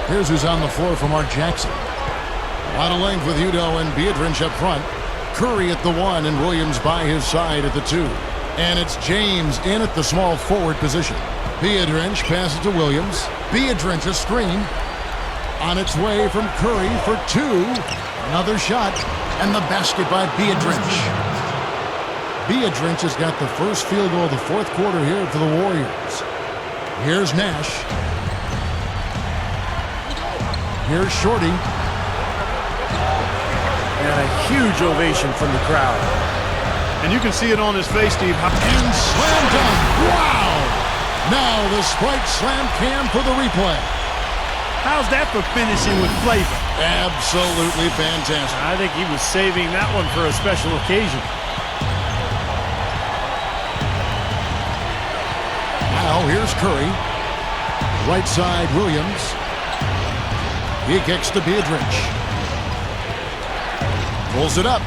Here's who's on the floor for Mark Jackson. A lot of length with Udo and Biedrins up front. Curry at the 1 and Williams by his side at the 2. And it's James in at the small forward position. Biedrins passes to Williams. Biedrins a screen. On its way from Curry for 2. Another shot. And the basket by Biedrins. Biedrins has got the first field goal of the fourth quarter here for the Warriors. Here's Nash. Here's Shorty. And a huge ovation from the crowd. And you can see it on his face, Steve. And slam dunk. Wow! Now the Sprite Slam Cam for the replay. How's that for finishing with flavor? Absolutely fantastic. I think he was saving that one for a special occasion. Now here's Curry. Right side, Williams. He kicks to Biedrins. Pulls it up.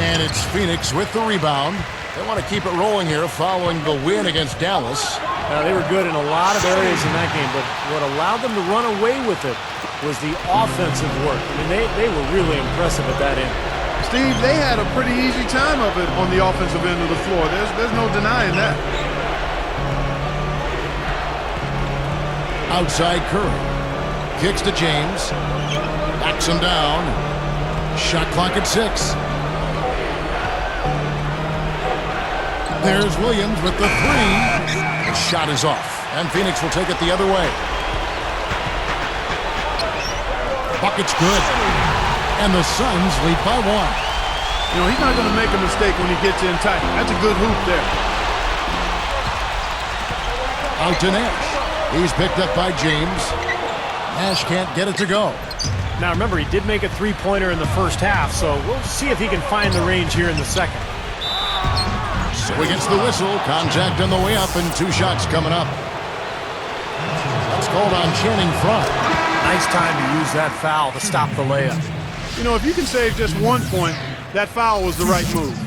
And it's Phoenix with the rebound. They want to keep it rolling here following the win against Dallas. They were good in a lot of areas in that game, but what allowed them to run away with it was the offensive work. I mean, they were really impressive at that end. Steve, they had a pretty easy time of it on the offensive end of the floor. There's no denying that. Outside Curry. Kicks to James. Backs him down. Shot clock at 6. There's Williams with the 3. The shot is off. And Phoenix will take it the other way. Bucket's good. And the Suns lead by 1. You know, he's not going to make a mistake when he gets in tight. That's a good hoop there. Out to Nash. He's picked up by James. Nash can't get it to go. Now remember, he did make a three-pointer in the first half, so we'll see if he can find the range here in the second. So he gets the whistle. Contact on the way up and 2 shots coming up. That's called on Channing Front. Nice time to use that foul to stop the layup. You know, if you can save just 1 point, that foul was the right move.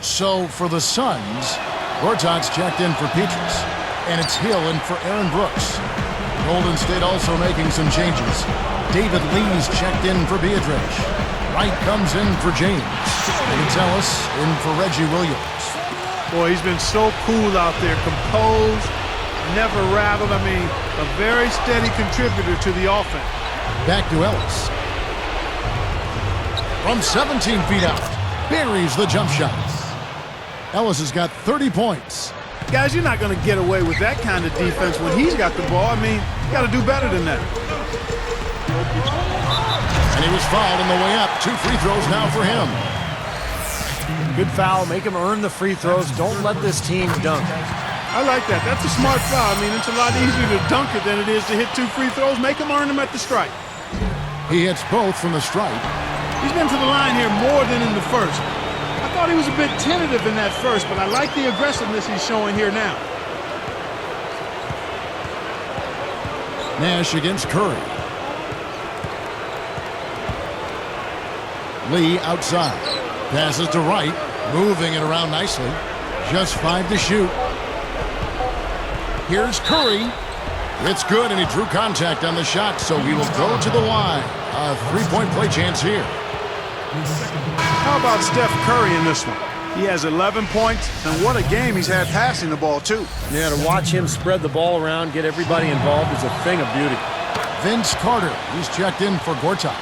So for the Suns, Gortat's checked in for Petrus. And it's Hill in for Aaron Brooks. Golden State also making some changes. David Lee's checked in for Biedrins. Wright comes in for James. And it's Ellis in for Reggie Williams. Boy, he's been so cool out there, composed, never rattled. I mean, a very steady contributor to the offense. Back to Ellis. From 17 feet out, buries the jump shot. Ellis has got 30 points. Guys, you're not going to get away with that kind of defense when he's got the ball. I mean, you got to do better than that. And he was fouled on the way up. 2 free throws now for him. Good foul. Make him earn the free throws. Don't let this team dunk. I like that. That's a smart foul. I mean, it's a lot easier to dunk it than it is to hit 2 free throws. Make him earn them at the stripe. He hits both from the stripe. He's been to the line here more than in the first. I thought he was a bit tentative in that first, but I like the aggressiveness he's showing here now. Nash against Curry. Lee outside. Passes to Wright. Moving it around nicely. Just 5 to shoot. Here's Curry. It's good, and he drew contact on the shot, so he will go to the line. A 3-point play chance here. How about Steph Curry in this one? He has 11 points, and what a game he's had passing the ball, too. Yeah, to watch him spread the ball around, get everybody involved is a thing of beauty. Vince Carter, he's checked in for Gortat.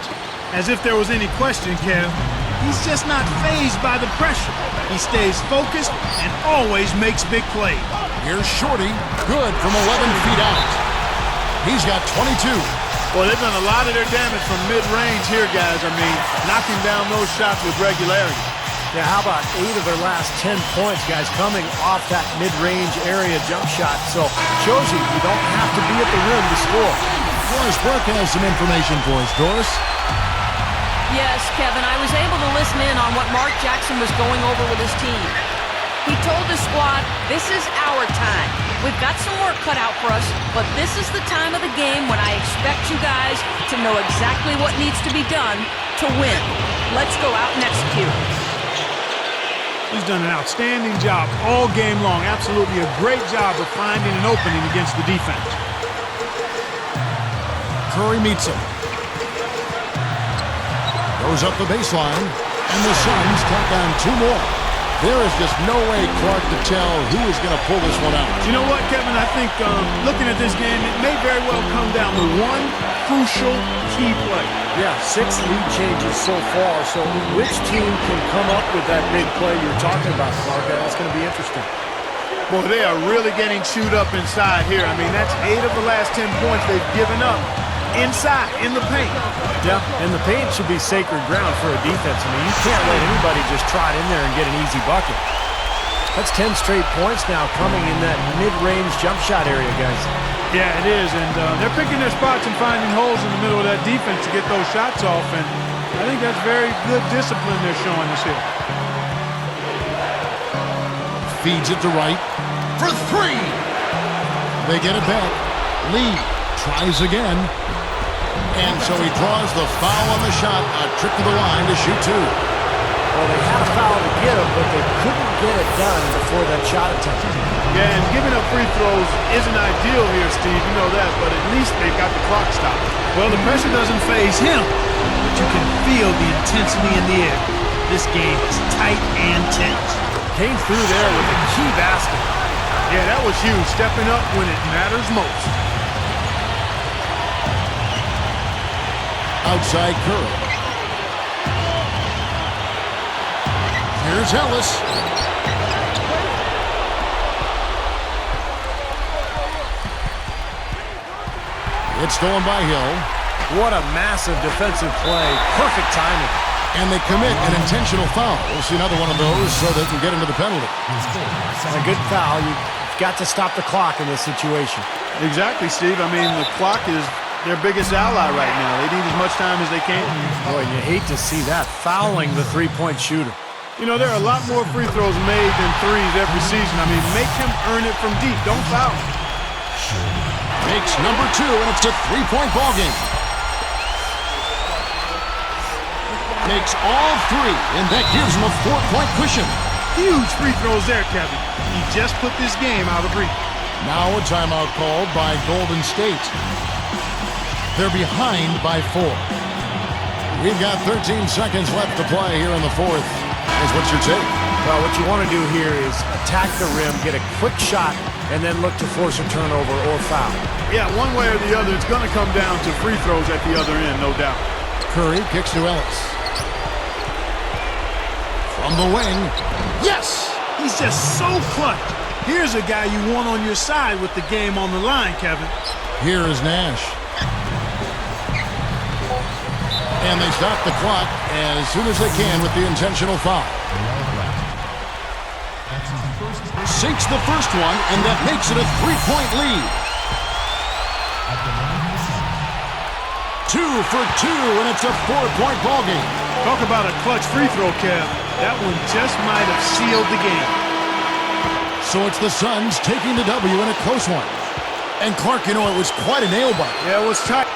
As if there was any question, Kev, he's just not fazed by the pressure. He stays focused and always makes big plays. Here's Shorty, good from 11 feet out. He's got 22. Well, they've done a lot of their damage from mid-range here, guys. I mean, knocking down those shots with regularity. Yeah, how about 8 of their last 10 points, guys, coming off that mid-range area jump shot. So, shows you don't have to be at the rim to score. Doris Burke has some information for us. Doris? Yes, Kevin, I was able to listen in on what Mark Jackson was going over with his team. He told the squad, this is our time. We've got some work cut out for us, but this is the time of the game when I expect you guys to know exactly what needs to be done to win. Let's go out and execute. He's done an outstanding job all game long. Absolutely a great job of finding an opening against the defense. Curry meets him. Goes up the baseline, and the Suns tack on 2 more. There is just no way, Clark, to tell who is going to pull this one out. You know what, Kevin? I think looking at this game, it may very well come down to one crucial key play. Yeah, 6 lead changes so far. So which team can come up with that big play you're talking about, Clark? That's going to be interesting. Boy, they are really getting chewed up inside here. I mean, that's 8 of the last 10 points they've given up inside, in the paint. Yeah, and the paint should be sacred ground for a defense. I mean, you can't let anybody just trot in there and get an easy bucket. That's 10 straight points now coming in that mid-range jump shot area, guys. Yeah, it is, and they're picking their spots and finding holes in the middle of that defense to get those shots off, and I think that's very good discipline they're showing us here. Feeds it to Wright for 3. They get it back. Lee tries again. And so he draws the foul on the shot. A trip to the line to shoot 2. Well, they had a foul to get him, but they couldn't get it done before that shot attempt. Yeah, and giving up free throws isn't ideal here, Steve. You know that, but at least they've got the clock stopped. Well, the pressure doesn't faze him, but you can feel the intensity in the air. This game is tight and tense. Came through there with a key basket. Yeah, that was huge, stepping up when it matters most. Outside Curry. Here's Ellis. It's stolen by Hill. What a massive defensive play. Perfect timing. And they commit an intentional foul. We'll see another one of those so they can get into the penalty. A good foul. You've got to stop the clock in this situation. Exactly, Steve. I mean, the clock is their biggest ally right now. They need as much time as they can. Boy, you hate to see that, fouling the three-point shooter. You know, there are a lot more free throws made than threes every season. I mean, make him earn it from deep. Don't foul him. Makes number 2, and it's a 3-point ball game. Makes all 3, and that gives him a 4-point cushion. Huge free throws there, Kevin. He just put this game out of reach. Now a timeout called by Golden State. They're behind by 4. We've got 13 seconds left to play here in the 4th. What's your take? Well, what you want to do here is attack the rim, get a quick shot, and then look to force a turnover or foul. Yeah, one way or the other, it's going to come down to free throws at the other end, no doubt. Curry kicks to Ellis. From the wing. Yes! He's just so clutch. Here's a guy you want on your side with the game on the line, Kevin. Here is Nash. And they stop the clock as soon as they can with the intentional foul. Sinks the first one, and that makes it a 3-point lead. 2 for 2, and it's a 4-point ball game. Talk about a clutch free throw, Kev. That one just might have sealed the game. So it's the Suns taking the W in a close one. And Clark, you know, it was quite a nail biter. Yeah, it was tight.